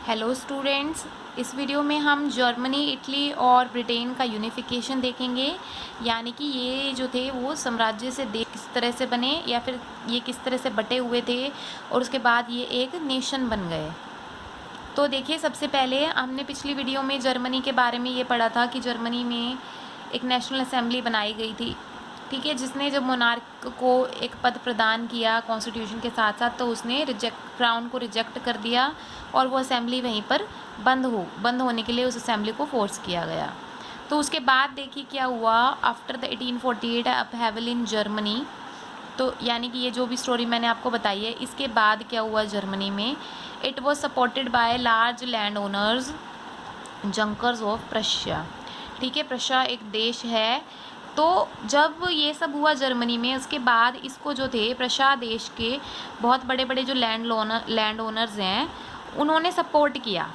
Hello students, इस video में हम जर्मनी, इटली और ब्रिटेन का यूनिफिकेशन देखेंगे। यानी कि ये जो थे वो साम्राज्य से देश किस तरह से बने या फिर ये किस तरह से बटे हुए थे और उसके बाद ये एक नेशन बन गए। तो देखिए, सबसे पहले हमने पिछली वीडियो में जर्मनी के बारे में ये पढ़ा था कि जर्मनी में एक नेशनल असेंबली बनाई गई थी, ठीक है, जिसने जब मोनार्क को एक पद प्रदान किया कॉन्स्टिट्यूशन के साथ साथ, तो उसने क्राउन को रिजेक्ट कर दिया और वो असेंबली वहीं पर बंद होने के लिए उस असेंबली को फोर्स किया गया। तो उसके बाद देखिए क्या हुआ after the 1848 upheaval in Germany. तो यानी कि ये जो भी स्टोरी मैंने आपको बताई है, इसके बाद क्या हुआ जर्मनी में, it was supported by large land owners junkers of Prussia. ठीक है, प्रशिया एक देश है। तो जब ये सब हुआ जर्मनी में, उसके बाद इसको जो थे प्रशिया देश के बहुत बड़े बड़े जो लैंड ओनर्स हैं उन्होंने सपोर्ट किया।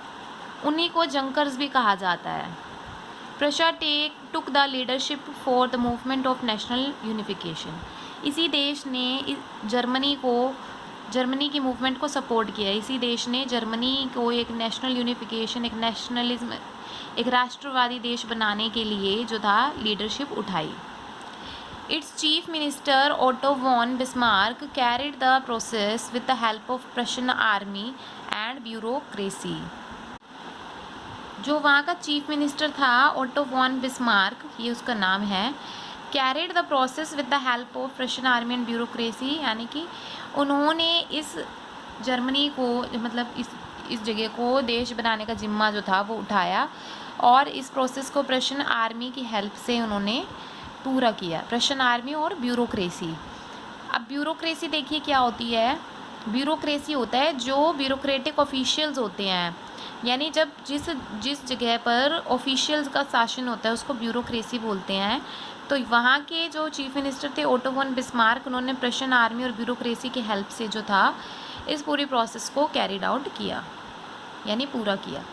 उन्हीं को जंकर्स भी कहा जाता है। Prussia took the leadership for the movement of national unification. इसी देश ने जर्मनी की मूवमेंट को सपोर्ट किया। इसी देश ने जर्मनी को एक नेशनल यूनिफिकेशन, एक नेशनलिज्म, एक राष्ट्रवादी देश बनाने के लिए जो था लीडरशिप उठाई। It's chief minister Otto von Bismarck carried the process with the help of Prussian army and bureaucracy. जो वहाँ का चीफ मिनिस्टर था ओटो वॉन बिस्मार्क, ये उसका नाम है, carried the process with the help of Prussian army and bureaucracy. यानी कि उन्होंने इस जर्मनी को, मतलब इस जगह को देश बनाने का जिम्मा जो था वो उठाया और इस प्रोसेस को प्रशियन आर्मी की हेल्प से उन्होंने पूरा किया। प्रशियन आर्मी और ब्यूरोक्रेसी। अब ब्यूरोक्रेसी देखिए क्या होती है। ब्यूरोक्रेसी होता है जो ब्यूरोक्रेटिक ऑफिशियल्स होते हैं, यानी जब जिस जगह पर ऑफिशियल्स का शासन होता है उसको ब्यूरोक्रेसी बोलते हैं। तो वहाँ के जो चीफ मिनिस्टर थे ओटो वॉन बिस्मार्क, उन्होंने प्रशियन आर्मी और ब्यूरोक्रेसी की हेल्प से जो था इस पूरी प्रोसेस को कैरिड आउट किया, यानी पूरा किया।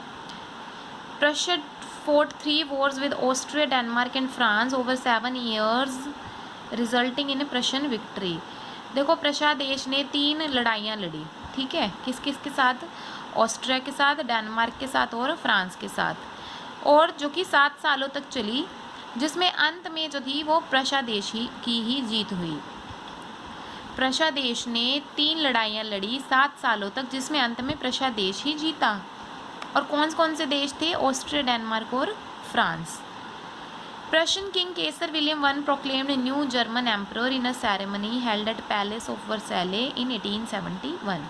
Prussia fought 3 wars with Austria, Denmark and France over 7 years, resulting in a Prussian victory। देखो, प्रशिया देश ने 3 लड़ाइयाँ लड़ी, ठीक है, किस किस के साथ, ऑस्ट्रिया के साथ, डेनमार्क के साथ और फ्रांस के साथ, और जो कि 7 सालों तक चली, जिसमें अंत में जो थी वो प्रशिया देश की ही जीत हुई। प्रशिया देश ने 3 लड़ाइयाँ लड़ी 7 सालों तक, जिसमें अंत में प्रशिया देश ही जीता। और कौन से देश थे, ऑस्ट्रिया, डेनमार्क और France. Prussian king Kaiser William one proclaimed new German emperor in a ceremony held at palace of Versailles in 1871।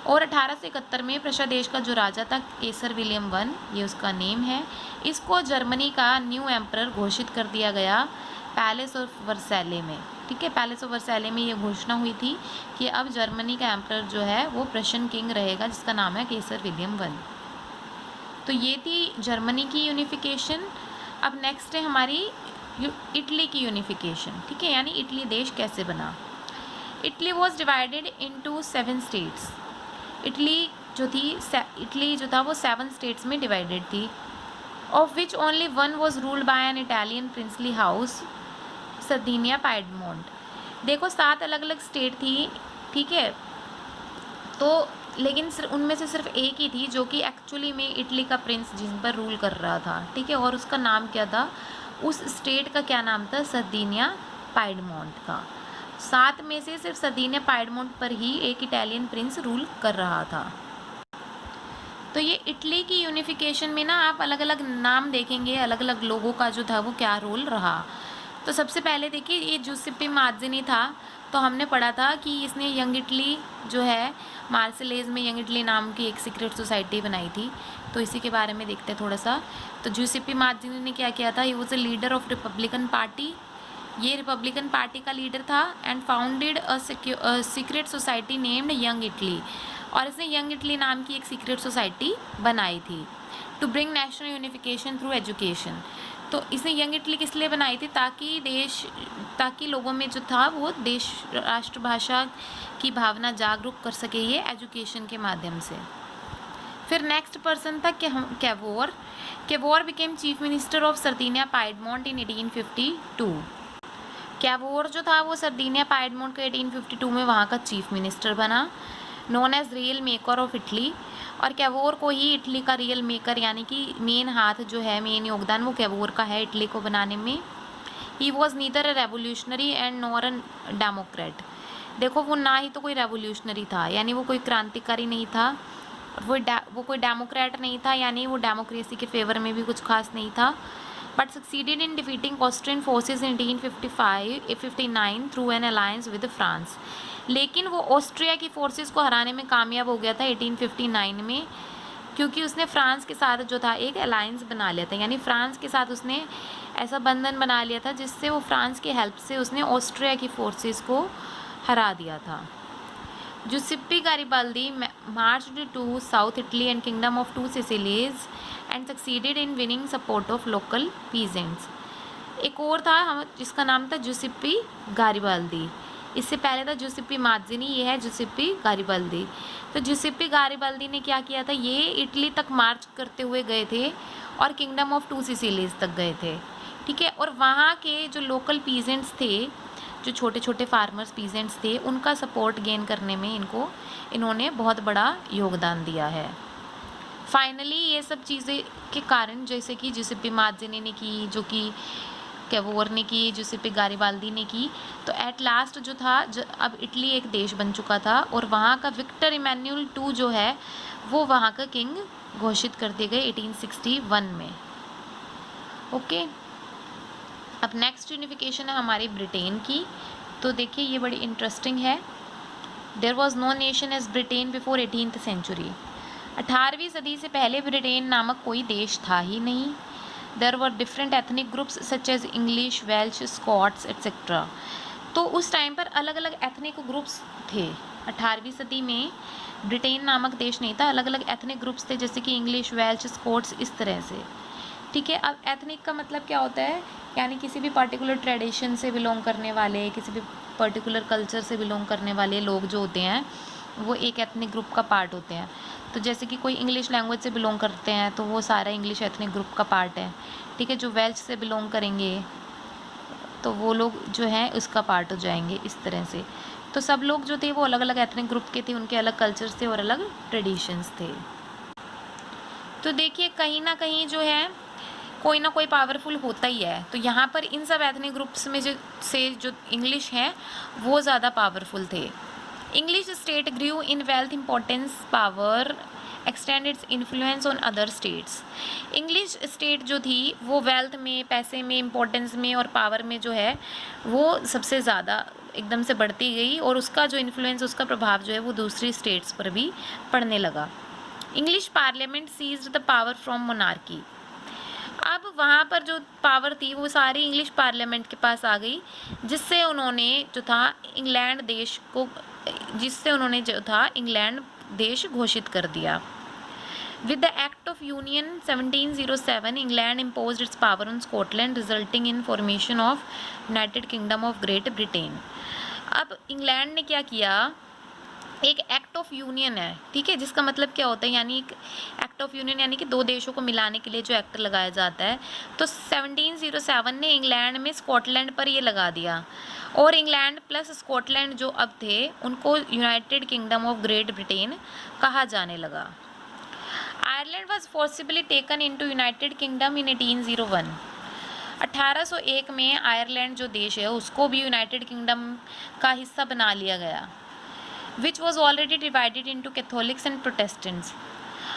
और 1871 में प्रशिया देश का जो राजा था केसर विलियम वन, ये उसका नेम है, इसको जर्मनी का न्यू एम्परर घोषित कर दिया गया पैलेस ऑफ वर्सैले में। ठीक है, पैलेस ऑफ वर्सैले में ये घोषणा हुई थी कि अब जर्मनी का एम्परर जो है वो प्रशियन किंग रहेगा, जिसका नाम है केसर विलियम वन। तो ये थी जर्मनी की यूनिफिकेशन। अब नेक्स्ट है हमारी इटली की यूनिफिकेशन। ठीक है, यानी इटली देश कैसे बना। Italy was divided into 7 states. Italy जो था वो 7 स्टेट्स में डिवाइडेड थी, of which only one was ruled by an Italian princely house, Sardinia Piedmont. देखो, 7 अलग अलग स्टेट थी, ठीक है, तो लेकिन उनमें से सिर्फ एक ही थी जो कि एक्चुअली में इटली का प्रिंस जिन पर रूल कर रहा था। ठीक है, और उसका नाम क्या था, उस स्टेट का क्या नाम था, सर्दिनिया पाइडमोंट का। 7 में से सिर्फ सर्दिनिया पाइडमोंट पर ही एक इटालियन प्रिंस रूल कर रहा था। तो ये इटली की यूनिफिकेशन में ना आप अलग अलग नाम देखेंगे, अलग अलग लोगों का जो था वो क्या रोल रहा। तो सबसे पहले देखिए, ये जूसेप्पे माज़्ज़ीनी था। तो हमने पढ़ा था कि इसने यंग इटली जो है, मार्सिलेज में यंग इटली नाम की एक सीक्रेट सोसाइटी बनाई थी। तो इसी के बारे में देखते हैं थोड़ा सा। तो जूसेप्पे माज़्ज़ीनी ने क्या किया था, he was a leader of Republican party. ये रिपब्लिकन पार्टी का लीडर था and founded a secret society named young Italy. और इसने यंग इटली नाम की एक सीक्रेट सोसाइटी बनाई थी to bring national unification through education. तो इसने यंग इटली किस लिए बनाई थी, ताकि लोगों में जो था वो देश राष्ट्रभाषा की भावना जागरूक कर सके ये एजुकेशन के माध्यम से। फिर नेक्स्ट पर्सन था Cavour became chief minister of Sardinia Piedmont in 1852। Cavour जो था वो सर्दिनिया पाइडमोंट के 1852 में वहाँ का चीफ मिनिस्टर बना, known as real maker of Italy. और कैवोर को ही इटली का रियल मेकर यानी कि मेन हाथ जो है, मेन योगदान वो कैवोर का है इटली को बनाने में। He was neither a revolutionary and nor a Democrat. देखो वो ना ही तो कोई रेवोल्यूशनरी था यानी वो कोई क्रांतिकारी नहीं था, और वो कोई डेमोक्रेट नहीं था यानी वो डेमोक्रेसी के फेवर में भी कुछ खास नहीं था, but succeeded in defeating Austrian forces in 1859 through an alliance with France. लेकिन वो ऑस्ट्रिया की फोर्सेस को हराने में कामयाब हो गया था 1859 में, क्योंकि उसने फ्रांस के साथ जो था एक अलायंस बना लिया था, यानी फ्रांस के साथ उसने ऐसा बंधन बना लिया था जिससे वो फ्रांस की हेल्प से उसने ऑस्ट्रिया की फोर्सेस को हरा दिया था। Giuseppe Garibaldi marched to South Italy and Kingdom of Two Sicilies and succeeded in winning support of local peasants. एक और था हम जिसका नाम था जुसिप्पी गारिबाल्दी। इससे पहले था जुसिप्पी माज़िनी, ये है जुसिप्पी गारिबाल्दी। तो जुसिप्पी गारिबाल्दी ने क्या किया था, ये इटली तक मार्च करते हुए गए थे और किंगडम ऑफ टू सिसिलीज तक गए थे, ठीक है। और वहाँ के जो लोकल पीजेंट्स थे, जो छोटे छोटे फार्मर्स पीजेंट्स थे, उनका सपोर्ट गेन करने में इन्होंने बहुत बड़ा योगदान दिया है। फाइनली ये सब चीज़ें के कारण, जैसे कि जुसेप्पे माज़िनी ने की, जो कि कैवोर ने की, जुसेप्पे गारिबाल्दी ने की, तो एट लास्ट जो था अब इटली एक देश बन चुका था और वहाँ का विक्टर इमैनुअल II जो है वो वहाँ का किंग घोषित कर दिए गए 1861 में। ओके, अब नेक्स्ट यूनिफिकेशन है हमारी ब्रिटेन की। तो देखिए ये बड़ी इंटरेस्टिंग है। There was no nation as Britain before 18th century. 18वीं सदी से पहले ब्रिटेन नामक कोई देश था ही नहीं। There were different ethnic groups such as English, Welsh, Scots etcetera. तो उस टाइम पर अलग अलग एथनिक ग्रुप्स थे। 18वीं सदी में ब्रिटेन नामक देश नहीं था, अलग अलग एथनिक ग्रुप्स थे, जैसे कि इंग्लिश, वेल्श, स्कॉट्स, इस तरह से, ठीक है। अब एथनिक का मतलब क्या होता है, यानी किसी भी पर्टिकुलर ट्रेडिशन से बिलोंग करने वाले, किसी भी पर्टिकुलर कल्चर से बिलोंग करने वाले लोग जो होते हैं वो एक एथनिक ग्रुप का पार्ट होते हैं। तो जैसे कि कोई इंग्लिश लैंग्वेज से बिलोंग करते हैं तो वो सारा इंग्लिश एथनिक ग्रुप का पार्ट है, ठीक है। जो वेल्श से बिलोंग करेंगे तो वो लोग जो हैं उसका पार्ट हो जाएंगे, इस तरह से। तो सब लोग जो थे वो अलग अलग एथनिक ग्रुप के थे, उनके अलग कल्चर्स थे और अलग ट्रेडिशंस थे। तो देखिए कहीं ना कहीं जो है कोई ना कोई पावरफुल होता ही है। तो यहाँ पर इन सब एथनिक ग्रुप्स में जो इंग्लिश हैं वो ज़्यादा पावरफुल थे। English state grew in wealth, importance, power, extend its influence on other states. English state जो थी वो वेल्थ में, पैसे में, इम्पोर्टेंस में और पावर में जो है वो सबसे ज़्यादा एकदम से बढ़ती गई और उसका जो इन्फ्लुएंस, उसका प्रभाव जो है वो दूसरी स्टेट्स पर भी पड़ने लगा। English parliament seized the power from monarchy. अब वहाँ पर जो पावर थी वो सारी इंग्लिश पार्लियामेंट के पास आ गई, जिससे उन्होंने जो था इंग्लैंड देश घोषित कर दिया। With the act of union 1707 England imposed it's power on Scotland, resulting in formation of United Kingdom of Great Britain. अब इंग्लैंड ने क्या किया, एक एक्ट ऑफ यूनियन है, ठीक है, जिसका मतलब क्या होता है, यानी एक एक्ट ऑफ यूनियन यानी कि दो देशों को मिलाने के लिए जो एक्ट लगाया जाता है। तो 1707 ने इंग्लैंड में स्कॉटलैंड पर ये लगा दिया और इंग्लैंड प्लस स्कॉटलैंड जो अब थे उनको United Kingdom of Great Britain कहा जाने लगा। Ireland was forcibly taken into United Kingdom in 1801। 1801 में आयरलैंड जो देश है उसको भी यूनाइटेड किंगडम का हिस्सा बना लिया गया, which was already divided into Catholics and Protestants.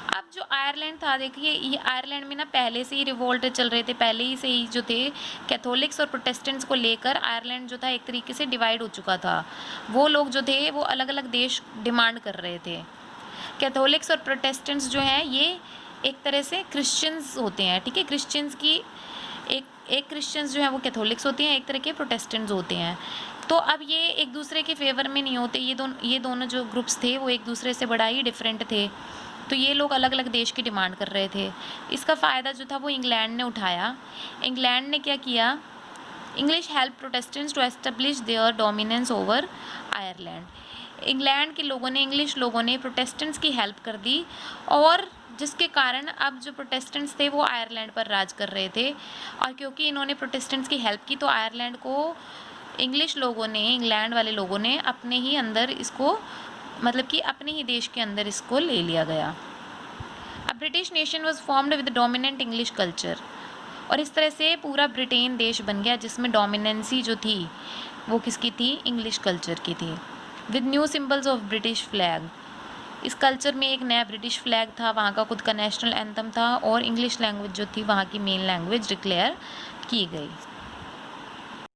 अब जो आयरलैंड था, देखिए ये आयरलैंड में ना पहले से ही रिवोल्ट चल रहे थे, पहले ही से ही जो थे कैथोलिक्स और प्रोटेस्टेंट्स को लेकर आयरलैंड जो था एक तरीके से डिवाइड हो चुका था। वो लोग जो थे वो अलग अलग देश डिमांड कर रहे थे। कैथोलिक्स और प्रोटेस्टेंट्स जो हैं ये एक तरह से क्रिश्चियंस होते हैं, ठीक है। क्रिश्चियंस की एक क्रिश्चियंस जो है वो कैथोलिक्स होते हैं, एक तरह के प्रोटेस्टेंट्स होते हैं। तो अब ये एक दूसरे के फेवर में नहीं होते, ये दोनों जो ग्रुप्स थे वो एक दूसरे से बड़ा ही डिफरेंट थे। तो ये लोग अलग अलग देश की डिमांड कर रहे थे। इसका फ़ायदा जो था वो इंग्लैंड ने उठाया। इंग्लैंड ने क्या किया, English help Protestants to establish their dominance over Ireland. England के लोगों ने, इंग्लिश लोगों ने प्रोटेस्टेंट्स की हेल्प कर दी और जिसके कारण अब जो प्रोटेस्टेंट्स थे वो आयरलैंड पर राज कर रहे थे। और क्योंकि इन्होंने प्रोटेस्टेंट्स की हेल्प की तो आयरलैंड को इंग्लिश लोगों ने, इंग्लैंड वाले लोगों ने अपने ही अंदर इसको, मतलब कि अपने ही देश के अंदर इसको ले लिया गया। British nation was formed with dominant English culture, और इस तरह से पूरा ब्रिटेन देश बन गया जिसमें डोमिनेंसी जो थी वो किसकी थी, इंग्लिश कल्चर की थी। With new symbols of British flag, इस कल्चर में एक नया ब्रिटिश फ्लैग था, वहाँ का खुद का नेशनल एंथम था, और इंग्लिश लैंग्वेज जो थी वहाँ की मेन लैंग्वेज डिक्लेयर की गई।